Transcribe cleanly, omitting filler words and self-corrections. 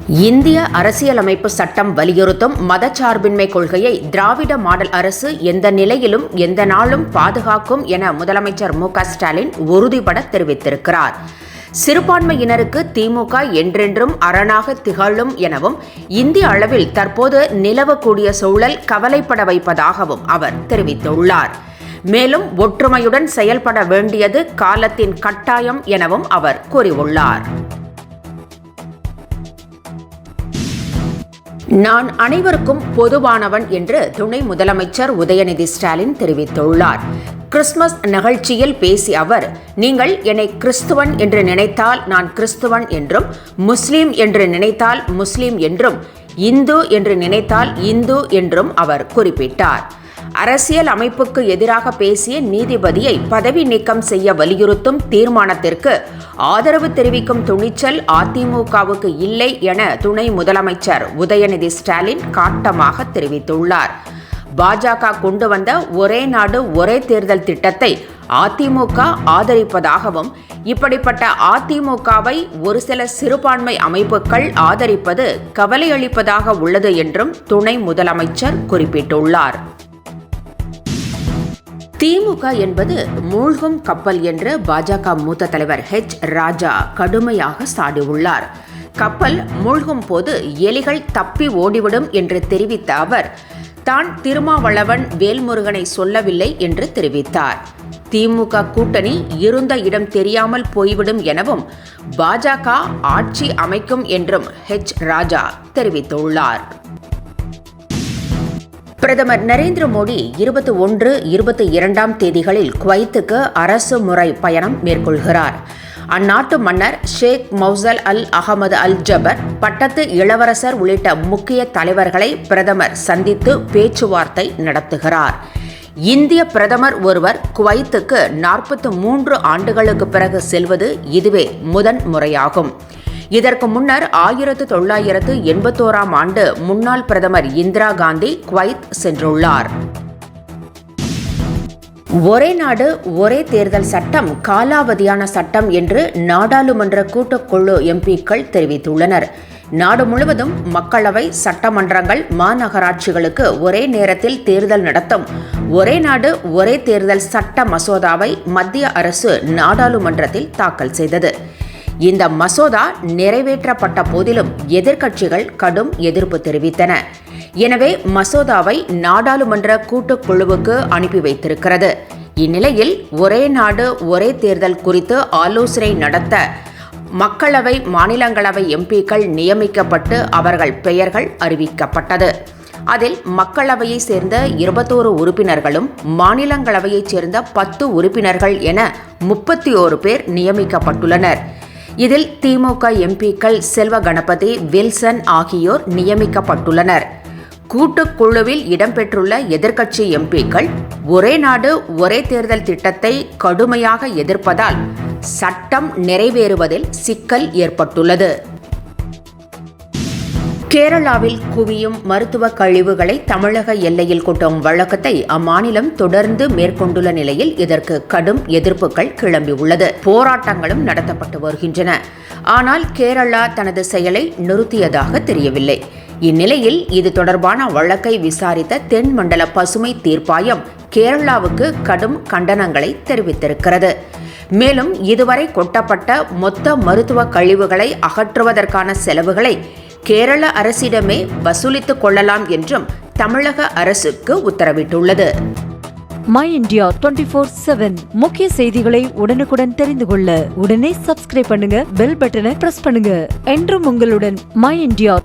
இந்திய அரசியலமைப்பு சட்டம் வலியுறுத்தும் மதச்சார்பின்மை கொள்கையை திராவிட மாடல் அரசு எந்த நிலையிலும் எந்த நாளும் பாதுகாக்கும் என முதலமைச்சர் மு.க.ஸ்டாலின் உறுதிபட தெரிவித்திருக்கிறார். சிறுபான்மையினருக்கு திமுக என்றென்றும் அரணாக திகழும் எனவும் இந்திய அளவில் தற்போது நிலவக்கூடிய சூழல் கவலைப்பட வைப்பதாகவும் அவர் தெரிவித்துள்ளார். மேலும் ஒற்றுமையுடன் செயல்பட வேண்டியது காலத்தின் கட்டாயம் எனவும் அவர் கூறியுள்ளார். நான் அனைவருக்கும் பொதுவானவன் என்று துணை முதலமைச்சர் உதயநிதி ஸ்டாலின் தெரிவித்துள்ளார். கிறிஸ்துமஸ் நிகழ்ச்சியில் பேசிய அவர், நீங்கள் என்னை கிறிஸ்துவன் என்று நினைத்தால் நான் கிறிஸ்துவன் என்றும், முஸ்லீம் என்று நினைத்தால் முஸ்லீம் என்றும், இந்து என்று நினைத்தால் இந்து என்றும் அவர் குறிப்பிட்டார். அரசியல் அமைப்புக்கு எதிராக பேசிய நீதிபதியை பதவி நீக்கம் செய்ய வலியுறுத்தும் தீர்மானத்திற்கு ஆதரவு தெரிவிக்கும் துணிச்சல் அதிமுகவுக்கு இல்லை என துணை முதலமைச்சர் உதயநிதி ஸ்டாலின் காட்டமாக தெரிவித்துள்ளார். பாஜக கொண்டு வந்த ஒரே நாடு ஒரே தேர்தல் திட்டத்தை அதிமுக ஆதரிப்பதாகவும், இப்படிப்பட்ட அதிமுகவை ஒரு சில சிறுபான்மை அமைப்புகள் ஆதரிப்பது கவலையளிப்பதாக உள்ளது என்றும் துணை முதலமைச்சர் குறிப்பிட்டுள்ளார். திமுக என்பது மூழ்கும் கப்பல் என்று பாஜக மூத்த தலைவர் ராஜா கடுமையாக சாடியுள்ளார். கப்பல் மூழ்கும் போது எலிகள் தப்பி ஓடிவிடும் என்று தெரிவித்த அவர், தான் திருமாவளவன் வேல்முருகனை சொல்லவில்லை என்று தெரிவித்தார். திமுக கூட்டணி இருந்த இடம் தெரியாமல் போய்விடும் எனவும், பாஜக ஆட்சி அமைக்கும் என்றும் ராஜா தெரிவித்துள்ளார். பிரதமர் நரேந்திர மோடி 21, 22 தேதிகளில் குவைத்துக்கு அரசு முறை பயணம் மேற்கொள்கிறார். அந்நாட்டு மன்னர் ஷேக் மௌசல் அல் அகமது அல் ஜபர், பட்டத்து இளவரசர் உள்ளிட்ட முக்கிய தலைவர்களை பிரதமர் சந்தித்து பேச்சுவார்த்தை நடத்துகிறார். இந்திய பிரதமர் ஒருவர் குவைத்துக்கு 43 ஆண்டுகளுக்கு பிறகு செல்வது இதுவே முதன் முறையாகும். இதற்கு முன்னர் 1981 ஆண்டு முன்னாள் பிரதமர் இந்திரா காந்தி குவைத் சென்றுள்ளார். ஒரே நாடு ஒரே தேர்தல் சட்டம் காலாவதியான சட்டம் என்று நாடாளுமன்ற கூட்டுக்குழு எம்பிக்கள் தெரிவித்துள்ளனர். நாடு முழுவதும் மக்களவை, சட்டமன்றங்கள், மாநகராட்சிகளுக்கு ஒரே நேரத்தில் தேர்தல் நடத்தும் ஒரே நாடு ஒரே தேர்தல் சட்ட மசோதாவை மத்திய அரசு நாடாளுமன்றத்தில் தாக்கல் செய்தது. இந்த மசோதா நிறைவேற்றப்பட்ட போதிலும் எதிர்க்கட்சிகள் கடும் எதிர்ப்பு தெரிவித்தன. எனவே மசோதாவை நாடாளுமன்ற கூட்டுக்குழுவுக்கு அனுப்பி வைத்திருக்கிறது. இந்நிலையில் ஒரே நாடு ஒரே தேர்தல் குறித்து ஆலோசனை நடத்த மக்களவை, மாநிலங்களவை எம்பிக்கள் நியமிக்கப்பட்டு அவர்கள் பெயர்கள் அறிவிக்கப்பட்டது. அதில் மக்களவையை சேர்ந்த 21 உறுப்பினர்களும், மாநிலங்களவையைச் சேர்ந்த 10 உறுப்பினர்கள் என 31 பேர் நியமிக்கப்பட்டுள்ளனர். இதில் திமுக எம்பிக்கள் செல்வ கணபதி, வில்சன் ஆகியோர் நியமிக்கப்பட்டுள்ளனர். கூட்டுக்குழுவில் இடம்பெற்றுள்ள எதிர்க்கட்சி எம்பிக்கள் ஒரே நாடு ஒரே தேர்தல் திட்டத்தை கடுமையாக எதிர்ப்பதால் சட்டம் நிறைவேறுவதில் சிக்கல் ஏற்பட்டுள்ளது. கேரளாவில் குவியும் மருத்துவ கழிவுகளை தமிழக எல்லையில் கொட்டும் வழக்கத்தை அம்மாநிலம் தொடர்ந்து மேற்கொண்டுள்ள நிலையில் இதற்கு கடும் எதிர்ப்புகள் கிளம்பியுள்ளது. போராட்டங்களும் நடத்தப்பட்டு வருகின்றன. ஆனால் கேரளா தனது செயலை நிறுத்தியதாக தெரியவில்லை. இந்நிலையில் இது தொடர்பான வழக்கை விசாரித்த தென் மண்டல பசுமை தீர்ப்பாயம் கேரளாவுக்கு கடும் கண்டனங்களை தெரிவித்திருக்கிறது. மேலும் இதுவரை கொட்டப்பட்ட மொத்த மருத்துவ கழிவுகளை அகற்றுவதற்கான செலவுகளை கேரள அரசிடமே வசூலித்துக் கொள்ளலாம் என்றும் தமிழக அரசுக்கு உத்தரவிட்டுள்ளது. மை இந்தியா 24/7 முக்கிய செய்திகளை உடனுக்குடன் தெரிந்து கொள்ள உடனே சப்ஸ்கிரைப் பண்ணுங்க, பெல் பட்டனை பிரஸ் பண்ணுங்க. என்றும் உங்களுடன் மை இந்தியா.